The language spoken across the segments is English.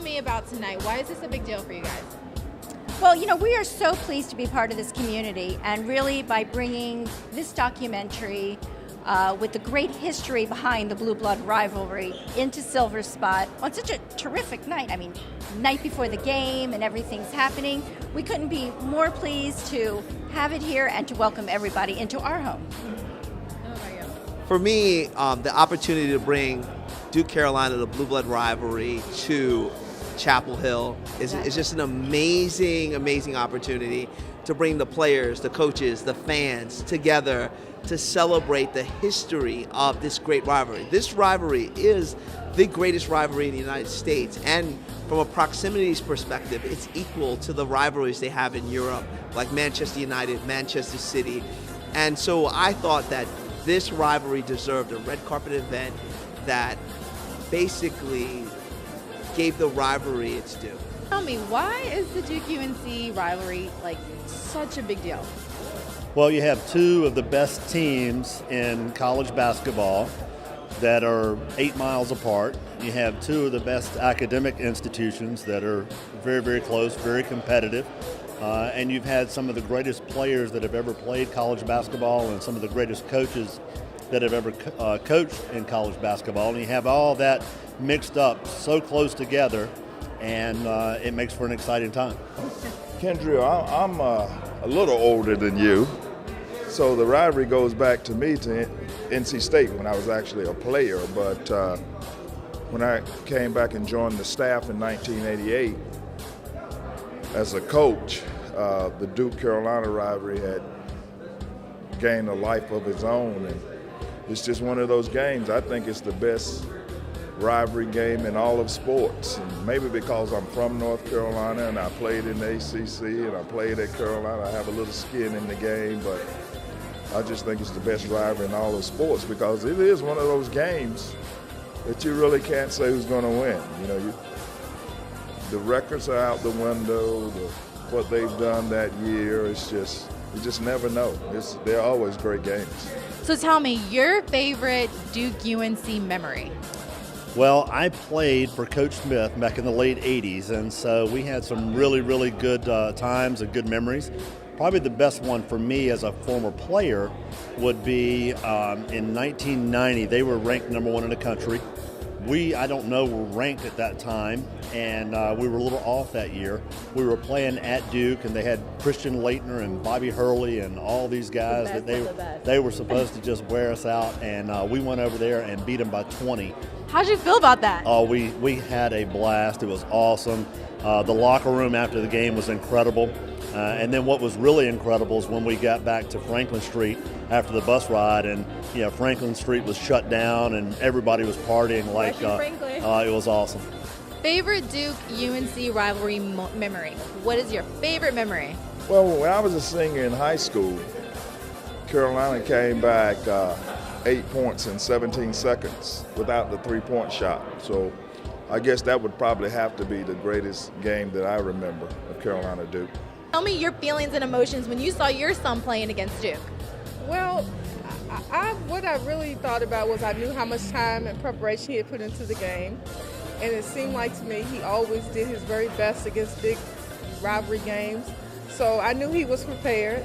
me about tonight. Why is this a big deal for you guys? Well, we are so pleased to be part of this community, and really by bringing this documentary with the great history behind the Blue Blood Rivalry into Silver Spot on such a terrific night. I mean, night before the game and everything's happening. We couldn't be more pleased to have it here and to welcome everybody into our home. For me, the opportunity to bring Duke Carolina, the Blue Blood Rivalry, to Chapel Hill is just an amazing opportunity to bring the players, the coaches, the fans together to celebrate the history of this great rivalry. This rivalry is the greatest rivalry in the United States, and from a proximities perspective, it's equal to the rivalries they have in Europe, like Manchester United, Manchester City. And so I thought that this rivalry deserved a red carpet event that basically gave the rivalry its due. Tell me, why is the Duke-UNC rivalry such a big deal? Well, you have two of the best teams in college basketball that are 8 miles apart. You have two of the best academic institutions that are very, very close, very competitive. And you've had some of the greatest players that have ever played college basketball and some of the greatest coaches that have ever coached in college basketball. And you have all that mixed up so close together, and it makes for an exciting time. Kendra, I'm a little older than you, so the rivalry goes back to me to NC State when I was actually a player. But when I came back and joined the staff in 1988 as a coach, the Duke-Carolina rivalry had gained a life of its own, and it's just one of those games. I think it's the best rivalry game in all of sports, and maybe because I'm from North Carolina and I played in the ACC and I played at Carolina, I have a little skin in the game, but I just think it's the best rivalry in all of sports because it is one of those games that you really can't say who's going to win. The records are out the window, what they've done that year, you just never know. They're always great games. So tell me, your favorite Duke-UNC memory? Well, I played for Coach Smith back in the late 80s, and so we had some really, really good times and good memories. Probably the best one for me as a former player would be in 1990. They were ranked #1 in the country. I don't know, were ranked at that time, and we were a little off that year. We were playing at Duke, and they had Christian Laettner and Bobby Hurley and all these guys that they were supposed to just wear us out, and we went over there and beat them by 20. How'd you feel about that? Oh, we had a blast. It was awesome. The locker room after the game was incredible. And then what was really incredible is when we got back to Franklin Street after the bus ride, and Franklin Street was shut down and everybody was partying it was awesome. Favorite Duke-UNC rivalry memory? What is your favorite memory? Well, when I was a senior in high school, Carolina came back 8 points in 17 seconds without the three-point shot. So I guess that would probably have to be the greatest game that I remember of Carolina Duke. Tell me your feelings and emotions when you saw your son playing against Duke. Well, what I really thought about was I knew how much time and preparation he had put into the game. And it seemed like to me he always did his very best against big rivalry games. So I knew he was prepared.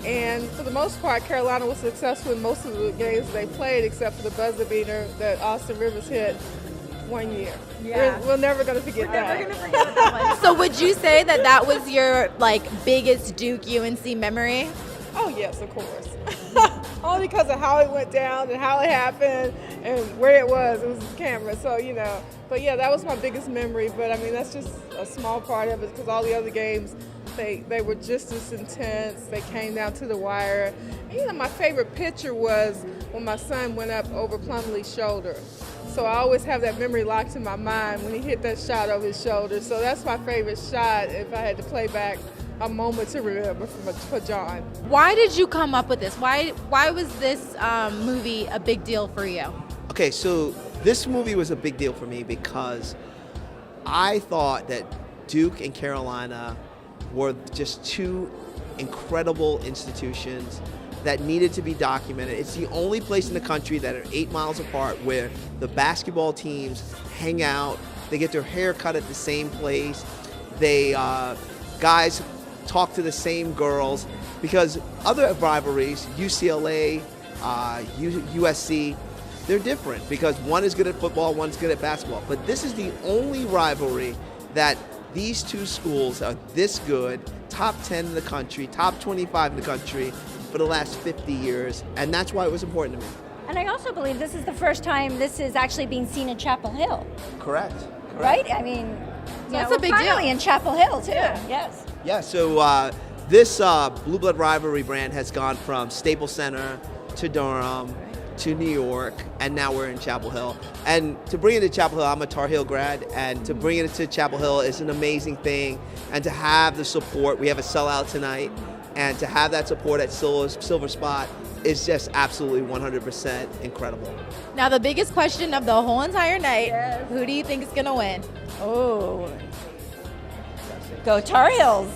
And for the most part, Carolina was successful in most of the games they played, except for the buzzer beater that Austin Rivers hit one year. Yeah. We're never going to forget that. So would you say that was your biggest Duke-UNC memory? Oh yes, of course. Only because of how it went down and how it happened and where it was the camera. So but yeah, that was my biggest memory. But I mean, that's just a small part of it because all the other games, they were just as intense. They came down to the wire. And, my favorite picture was when my son went up over Plumlee's shoulder. So I always have that memory locked in my mind when he hit that shot over his shoulder. So that's my favorite shot if I had to play back a moment to remember for John. Why did you come up with this? Why was this movie a big deal for you? Okay, so this movie was a big deal for me because I thought that Duke and Carolina were just two incredible institutions that needed to be documented. It's the only place in the country that are 8 miles apart where the basketball teams hang out They get their hair cut at the same place. They guys talk to the same girls, because other rivalries, UCLA, USC, they're different because one is good at football, one's good at basketball. But this is the only rivalry that these two schools are this good, top 10 in the country, top 25 in the country for the last 50 years, and that's why it was important to me. And I also believe this is the first time this is actually being seen in Chapel Hill. Correct. Right? I mean, That's a big finally deal. in Chapel Hill too. Yeah. Yes. Yeah, so this Blue Blood Rivalry brand has gone from Staples Center to Durham to New York, and now we're in Chapel Hill. And to bring it to Chapel Hill, I'm a Tar Heel grad, and to bring it to Chapel Hill is an amazing thing. And to have the support, we have a sellout tonight, and to have that support at Silver Spot is just absolutely 100% incredible. Now, the biggest question of the whole entire night, who do you think is going to win? Oh. Go Tar Heels.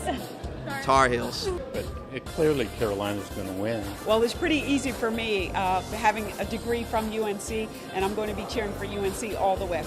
Tar Heels. But clearly Carolina's going to win. Well, it's pretty easy for me having a degree from UNC, and I'm going to be cheering for UNC all the way.